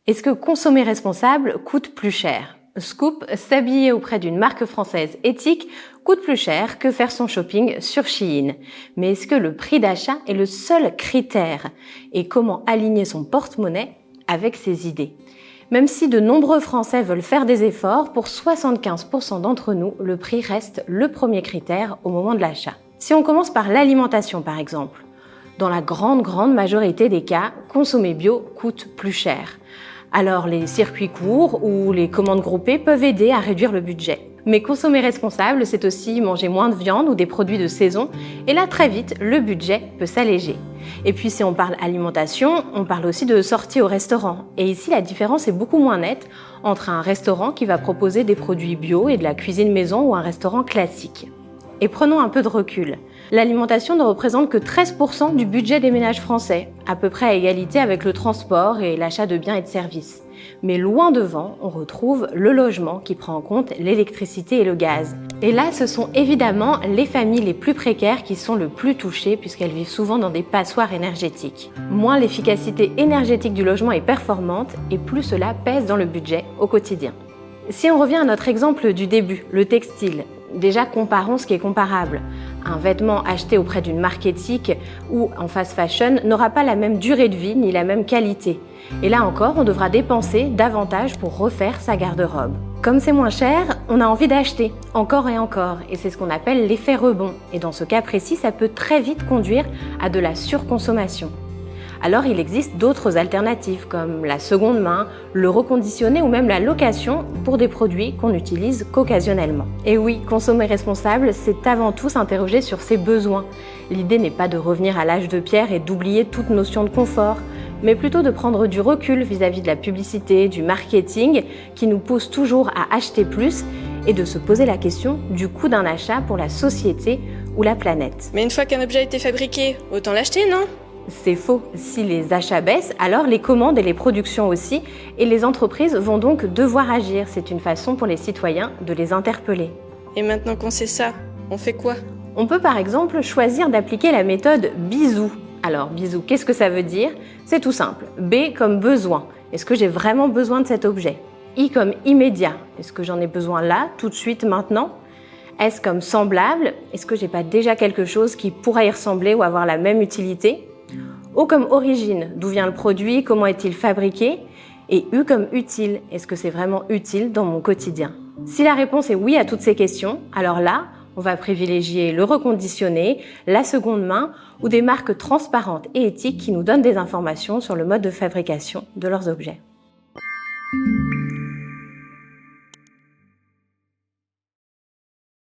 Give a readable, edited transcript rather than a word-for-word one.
Est-ce que consommer responsable coûte plus cher? Scoop, s'habiller auprès d'une marque française éthique coûte plus cher que faire son shopping sur Shein. Mais est-ce que le prix d'achat est le seul critère? Et comment aligner son porte-monnaie avec ses idées? Même si de nombreux Français veulent faire des efforts, pour 75% d'entre nous, le prix reste le premier critère au moment de l'achat. Si on commence par l'alimentation par exemple, dans la grande majorité des cas, consommer bio coûte plus cher. Alors les circuits courts ou les commandes groupées peuvent aider à réduire le budget. Mais consommer responsable, c'est aussi manger moins de viande ou des produits de saison. Et là, très vite, le budget peut s'alléger. Et puis si on parle alimentation, on parle aussi de sorties au restaurant. Et ici, la différence est beaucoup moins nette entre un restaurant qui va proposer des produits bio et de la cuisine maison ou un restaurant classique. Et prenons un peu de recul. L'alimentation ne représente que 13% du budget des ménages français, à peu près à égalité avec le transport et l'achat de biens et de services. Mais loin devant, on retrouve le logement qui prend en compte l'électricité et le gaz. Et là, ce sont évidemment les familles les plus précaires qui sont le plus touchées puisqu'elles vivent souvent dans des passoires énergétiques. Moins l'efficacité énergétique du logement est performante et plus cela pèse dans le budget au quotidien. Si on revient à notre exemple du début, le textile, déjà comparons ce qui est comparable. Un vêtement acheté auprès d'une marque éthique ou en fast fashion n'aura pas la même durée de vie ni la même qualité. Et là encore, on devra dépenser davantage pour refaire sa garde-robe. Comme c'est moins cher, on a envie d'acheter encore et encore, et c'est ce qu'on appelle l'effet rebond. Et dans ce cas précis, ça peut très vite conduire à de la surconsommation. Alors il existe d'autres alternatives comme la seconde main, le reconditionné ou même la location pour des produits qu'on n'utilise qu'occasionnellement. Et oui, consommer responsable, c'est avant tout s'interroger sur ses besoins. L'idée n'est pas de revenir à l'âge de pierre et d'oublier toute notion de confort, mais plutôt de prendre du recul vis-à-vis de la publicité, du marketing qui nous pousse toujours à acheter plus et de se poser la question du coût d'un achat pour la société ou la planète. Mais une fois qu'un objet a été fabriqué, autant l'acheter, non ? C'est faux. Si les achats baissent, alors les commandes et les productions aussi, et les entreprises vont donc devoir agir. C'est une façon pour les citoyens de les interpeller. Et maintenant qu'on sait ça, on fait quoi ? On peut par exemple choisir d'appliquer la méthode BISOU. Alors BISOU, qu'est-ce que ça veut dire ? C'est tout simple. B comme besoin. Est-ce que j'ai vraiment besoin de cet objet ? I comme immédiat. Est-ce que j'en ai besoin là, tout de suite, maintenant ? S comme semblable. Est-ce que j'ai pas déjà quelque chose qui pourrait y ressembler ou avoir la même utilité ? O comme origine, d'où vient le produit, comment est-il fabriqué? Et U comme utile, est-ce que c'est vraiment utile dans mon quotidien? Si la réponse est oui à toutes ces questions, alors là, on va privilégier le reconditionné, la seconde main ou des marques transparentes et éthiques qui nous donnent des informations sur le mode de fabrication de leurs objets.